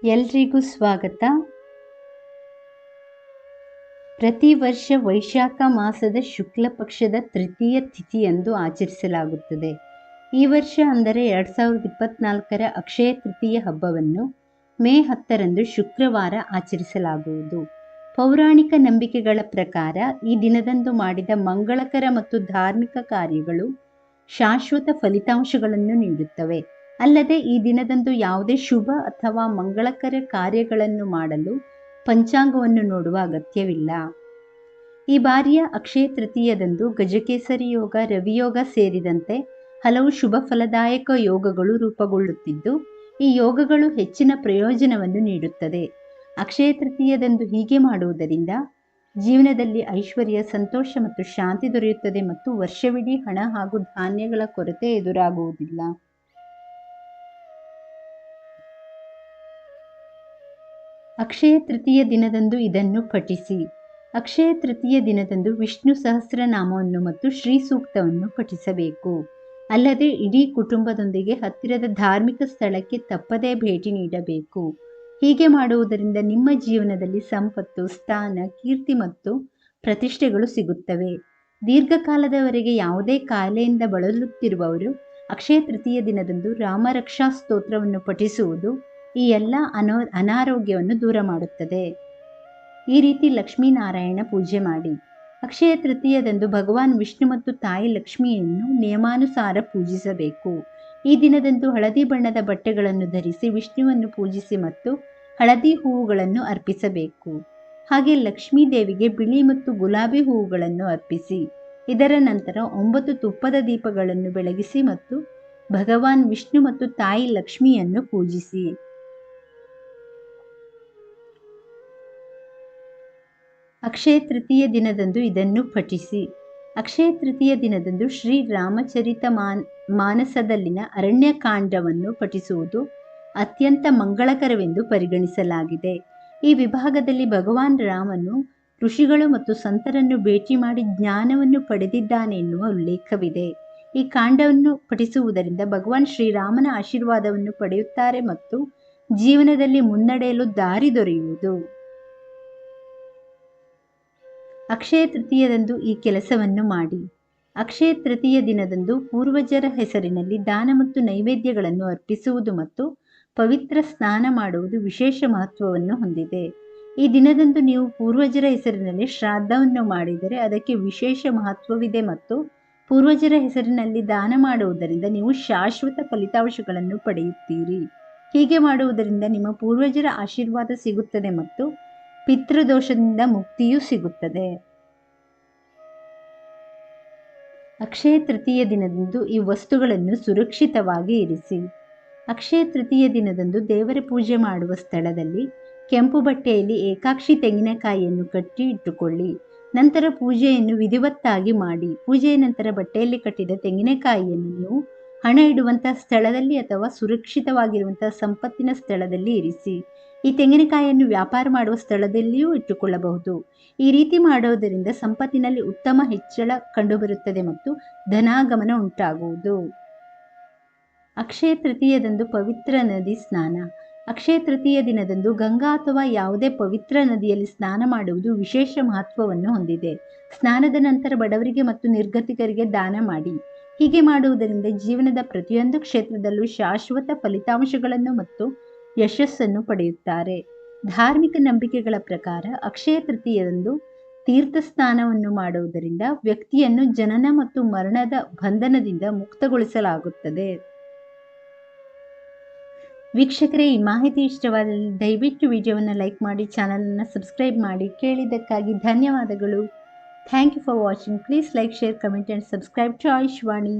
ಎಲ್ರಿಗೂ ಸ್ವಾಗತ. ಪ್ರತಿ ವರ್ಷ ವೈಶಾಖ ಮಾಸದ ಶುಕ್ಲ ಪಕ್ಷದ ತೃತೀಯ ತಿಥಿಯಂದು ಆಚರಿಸಲಾಗುತ್ತದೆ. ಈ ವರ್ಷ ಅಂದರೆ 2024ರ ಅಕ್ಷಯ ತೃತೀಯ ಹಬ್ಬವನ್ನು ಮೇ 10ರಂದು ಶುಕ್ರವಾರ ಆಚರಿಸಲಾಗುವುದು. ಪೌರಾಣಿಕ ನಂಬಿಕೆಗಳ ಪ್ರಕಾರ ಈ ದಿನದಂದು ಮಾಡಿದ ಮಂಗಳಕರ ಮತ್ತು ಧಾರ್ಮಿಕ ಕಾರ್ಯಗಳು ಶಾಶ್ವತ ಫಲಿತಾಂಶಗಳನ್ನು ನೀಡುತ್ತವೆ. ಅಲ್ಲದೆ ಈ ದಿನದಂದು ಯಾವುದೇ ಶುಭ ಅಥವಾ ಮಂಗಳಕರ ಕಾರ್ಯಗಳನ್ನು ಮಾಡಲು ಪಂಚಾಂಗವನ್ನು ನೋಡುವ ಅಗತ್ಯವಿಲ್ಲ. ಈ ಬಾರಿಯ ಅಕ್ಷಯ ತೃತೀಯದಂದು ಗಜಕೇಸರಿ ಯೋಗ, ರವಿಯೋಗ ಸೇರಿದಂತೆ ಹಲವು ಶುಭ ಫಲದಾಯಕ ಯೋಗಗಳು ರೂಪುಗೊಳ್ಳುತ್ತಿದ್ದು, ಈ ಯೋಗಗಳು ಹೆಚ್ಚಿನ ಪ್ರಯೋಜನವನ್ನು ನೀಡುತ್ತದೆ. ಅಕ್ಷಯ ತೃತೀಯದಂದು ಹೀಗೆ ಮಾಡುವುದರಿಂದ ಜೀವನದಲ್ಲಿ ಐಶ್ವರ್ಯ, ಸಂತೋಷ ಮತ್ತು ಶಾಂತಿ ದೊರೆಯುತ್ತದೆ ಮತ್ತು ವರ್ಷವಿಡೀ ಹಣ ಹಾಗೂ ಧಾನ್ಯಗಳ ಕೊರತೆ ಎದುರಾಗುವುದಿಲ್ಲ. ಅಕ್ಷಯ ತೃತೀಯ ದಿನದಂದು ಇದನ್ನು ಪಠಿಸಿ. ಅಕ್ಷಯ ತೃತೀಯ ದಿನದಂದು ವಿಷ್ಣು ಸಹಸ್ರನಾಮವನ್ನು ಮತ್ತು ಶ್ರೀ ಸೂಕ್ತವನ್ನು ಪಠಿಸಬೇಕು. ಅಲ್ಲದೆ ಇಡೀ ಕುಟುಂಬದೊಂದಿಗೆ ಹತ್ತಿರದ ಧಾರ್ಮಿಕ ಸ್ಥಳಕ್ಕೆ ತಪ್ಪದೇ ಭೇಟಿ ನೀಡಬೇಕು. ಹೀಗೆ ಮಾಡುವುದರಿಂದ ನಿಮ್ಮ ಜೀವನದಲ್ಲಿ ಸಂಪತ್ತು, ಸ್ಥಾನ, ಕೀರ್ತಿ ಮತ್ತು ಪ್ರತಿಷ್ಠೆಗಳು ಸಿಗುತ್ತವೆ. ದೀರ್ಘಕಾಲದವರೆಗೆ ಯಾವುದೇ ಕಾಯಿಲೆಯಿಂದ ಬಳಲುತ್ತಿರುವವರು ಅಕ್ಷಯ ತೃತೀಯ ದಿನದಂದು ರಾಮರಕ್ಷಾ ಸ್ತೋತ್ರವನ್ನು ಪಠಿಸುವುದು ಈ ಎಲ್ಲ ಅನಾರೋಗ್ಯವನ್ನು ದೂರ ಮಾಡುತ್ತದೆ. ಈ ರೀತಿ ಲಕ್ಷ್ಮೀನಾರಾಯಣ ಪೂಜೆ ಮಾಡಿ. ಅಕ್ಷಯ ತೃತೀಯದಂದು ಭಗವಾನ್ ವಿಷ್ಣು ಮತ್ತು ತಾಯಿ ಲಕ್ಷ್ಮಿಯನ್ನು ನಿಯಮಾನುಸಾರ ಪೂಜಿಸಬೇಕು. ಈ ದಿನದಂದು ಹಳದಿ ಬಣ್ಣದ ಬಟ್ಟೆಗಳನ್ನು ಧರಿಸಿ ವಿಷ್ಣುವನ್ನು ಪೂಜಿಸಿ ಮತ್ತು ಹಳದಿ ಹೂವುಗಳನ್ನು ಅರ್ಪಿಸಬೇಕು. ಹಾಗೆ ಲಕ್ಷ್ಮೀ ದೇವಿಗೆ ಬಿಳಿ ಮತ್ತು ಗುಲಾಬಿ ಹೂವುಗಳನ್ನು ಅರ್ಪಿಸಿ. ಇದರ ನಂತರ 9 ತುಪ್ಪದ ದೀಪಗಳನ್ನು ಬೆಳಗಿಸಿ ಮತ್ತು ಭಗವಾನ್ ವಿಷ್ಣು ಮತ್ತು ತಾಯಿ ಲಕ್ಷ್ಮಿಯನ್ನು ಪೂಜಿಸಿ. ಅಕ್ಷಯ ತೃತೀಯ ದಿನದಂದು ಇದನ್ನು ಪಠಿಸಿ. ಅಕ್ಷಯ ತೃತೀಯ ದಿನದಂದು ಶ್ರೀ ರಾಮಚರಿತ ಮಾನಸದಲ್ಲಿನ ಅರಣ್ಯಕಾಂಡವನ್ನು ಪಠಿಸುವುದು ಅತ್ಯಂತ ಮಂಗಳಕರವೆಂದು ಪರಿಗಣಿಸಲಾಗಿದೆ. ಈ ವಿಭಾಗದಲ್ಲಿ ಭಗವಾನ್ ರಾಮನು ಋಷಿಗಳು ಮತ್ತು ಸಂತರನ್ನು ಭೇಟಿ ಮಾಡಿ ಜ್ಞಾನವನ್ನು ಪಡೆದಿದ್ದಾನೆ ಎನ್ನುವ ಉಲ್ಲೇಖವಿದೆ. ಈ ಕಾಂಡವನ್ನು ಪಠಿಸುವುದರಿಂದ ಭಗವಾನ್ ಶ್ರೀರಾಮನ ಆಶೀರ್ವಾದವನ್ನು ಪಡೆಯುತ್ತಾರೆ ಮತ್ತು ಜೀವನದಲ್ಲಿ ಮುನ್ನಡೆಯಲು ದಾರಿ ದೊರೆಯುವುದು. ಅಕ್ಷಯ ತೃತೀಯದಂದು ಈ ಕೆಲಸವನ್ನು ಮಾಡಿ. ಅಕ್ಷಯ ತೃತೀಯ ದಿನದಂದು ಪೂರ್ವಜರ ಹೆಸರಿನಲ್ಲಿ ದಾನ ಮತ್ತು ನೈವೇದ್ಯಗಳನ್ನು ಅರ್ಪಿಸುವುದು ಮತ್ತು ಪವಿತ್ರ ಸ್ನಾನ ಮಾಡುವುದು ವಿಶೇಷ ಮಹತ್ವವನ್ನು ಹೊಂದಿದೆ. ಈ ದಿನದಂದು ನೀವು ಪೂರ್ವಜರ ಹೆಸರಿನಲ್ಲಿ ಶ್ರಾದ್ದವನ್ನು ಮಾಡಿದರೆ ಅದಕ್ಕೆ ವಿಶೇಷ ಮಹತ್ವವಿದೆ ಮತ್ತು ಪೂರ್ವಜರ ಹೆಸರಿನಲ್ಲಿ ದಾನ ಮಾಡುವುದರಿಂದ ನೀವು ಶಾಶ್ವತ ಫಲಿತಾಂಶಗಳನ್ನು ಪಡೆಯುತ್ತೀರಿ. ಹೀಗೆ ಮಾಡುವುದರಿಂದ ನಿಮ್ಮ ಪೂರ್ವಜರ ಆಶೀರ್ವಾದ ಸಿಗುತ್ತದೆ ಮತ್ತು ಪಿತೃದೋಷದಿಂದ ಮುಕ್ತಿಯೂ ಸಿಗುತ್ತದೆ. ಅಕ್ಷಯ ತೃತೀಯ ದಿನದಂದು ಈ ವಸ್ತುಗಳನ್ನು ಸುರಕ್ಷಿತವಾಗಿ ಇರಿಸಿ. ಅಕ್ಷಯ ತೃತೀಯ ದಿನದಂದು ದೇವರ ಪೂಜೆ ಮಾಡುವ ಸ್ಥಳದಲ್ಲಿ ಕೆಂಪು ಬಟ್ಟೆಯಲ್ಲಿ ಏಕಾಕ್ಷಿ ತೆಂಗಿನಕಾಯಿಯನ್ನು ಕಟ್ಟಿ ಇಟ್ಟುಕೊಳ್ಳಿ. ನಂತರ ಪೂಜೆಯನ್ನು ವಿಧಿವತ್ತಾಗಿ ಮಾಡಿ. ಪೂಜೆಯ ನಂತರ ಬಟ್ಟೆಯಲ್ಲಿ ಕಟ್ಟಿದ ತೆಂಗಿನಕಾಯಿಯನ್ನು ನೀವು ಹಣ ಇಡುವಂತಹ ಸ್ಥಳದಲ್ಲಿ ಅಥವಾ ಸುರಕ್ಷಿತವಾಗಿರುವಂತಹ ಸಂಪತ್ತಿನ ಸ್ಥಳದಲ್ಲಿ ಇರಿಸಿ. ಈ ತೆಂಗಿನಕಾಯಿಯನ್ನು ವ್ಯಾಪಾರ ಮಾಡುವ ಸ್ಥಳದಲ್ಲಿಯೂ ಇಟ್ಟುಕೊಳ್ಳಬಹುದು. ಈ ರೀತಿ ಮಾಡೋದರಿಂದ ಸಂಪತ್ತಿನಲ್ಲಿ ಉತ್ತಮ ಹೆಚ್ಚಳ ಕಂಡುಬರುತ್ತದೆ ಮತ್ತು ಧನಾಗಮನ ಉಂಟಾಗುವುದು. ಅಕ್ಷಯ ತೃತೀಯದಂದು ಪವಿತ್ರ ನದಿ ಸ್ನಾನ. ಅಕ್ಷಯ ತೃತೀಯ ದಿನದಂದು ಗಂಗಾ ಅಥವಾ ಯಾವುದೇ ಪವಿತ್ರ ನದಿಯಲ್ಲಿ ಸ್ನಾನ ಮಾಡುವುದು ವಿಶೇಷ ಮಹತ್ವವನ್ನು ಹೊಂದಿದೆ. ಸ್ನಾನದ ನಂತರ ಬಡವರಿಗೆ ಮತ್ತು ನಿರ್ಗತಿಕರಿಗೆ ದಾನ ಮಾಡಿ. ಹೀಗೆ ಮಾಡುವುದರಿಂದ ಜೀವನದ ಪ್ರತಿಯೊಂದು ಕ್ಷೇತ್ರದಲ್ಲೂ ಶಾಶ್ವತ ಫಲಿತಾಂಶಗಳನ್ನು ಮತ್ತು ಯಶಸ್ಸನ್ನು ಪಡೆಯುತ್ತಾರೆ. ಧಾರ್ಮಿಕ ನಂಬಿಕೆಗಳ ಪ್ರಕಾರ ಅಕ್ಷಯ ತೃತೀಯದಂದು ತೀರ್ಥ ಸ್ನಾನವನ್ನು ಮಾಡುವುದರಿಂದ ವ್ಯಕ್ತಿಯನ್ನು ಜನನ ಮತ್ತು ಮರಣದ ಬಂಧನದಿಂದ ಮುಕ್ತಗೊಳಿಸಲಾಗುತ್ತದೆ. ವೀಕ್ಷಕರೇ, ಈ ಮಾಹಿತಿ ಇಷ್ಟವಾದಲ್ಲಿ ದಯವಿಟ್ಟು ವಿಡಿಯೋವನ್ನು ಲೈಕ್ ಮಾಡಿ, ಚಾನಲನ್ನು ಸಬ್ಸ್ಕ್ರೈಬ್ ಮಾಡಿ. ಕೇಳಿದ್ದಕ್ಕಾಗಿ ಧನ್ಯವಾದಗಳು. Thank you for watching. Please like, share, comment and subscribe to Ayushvani.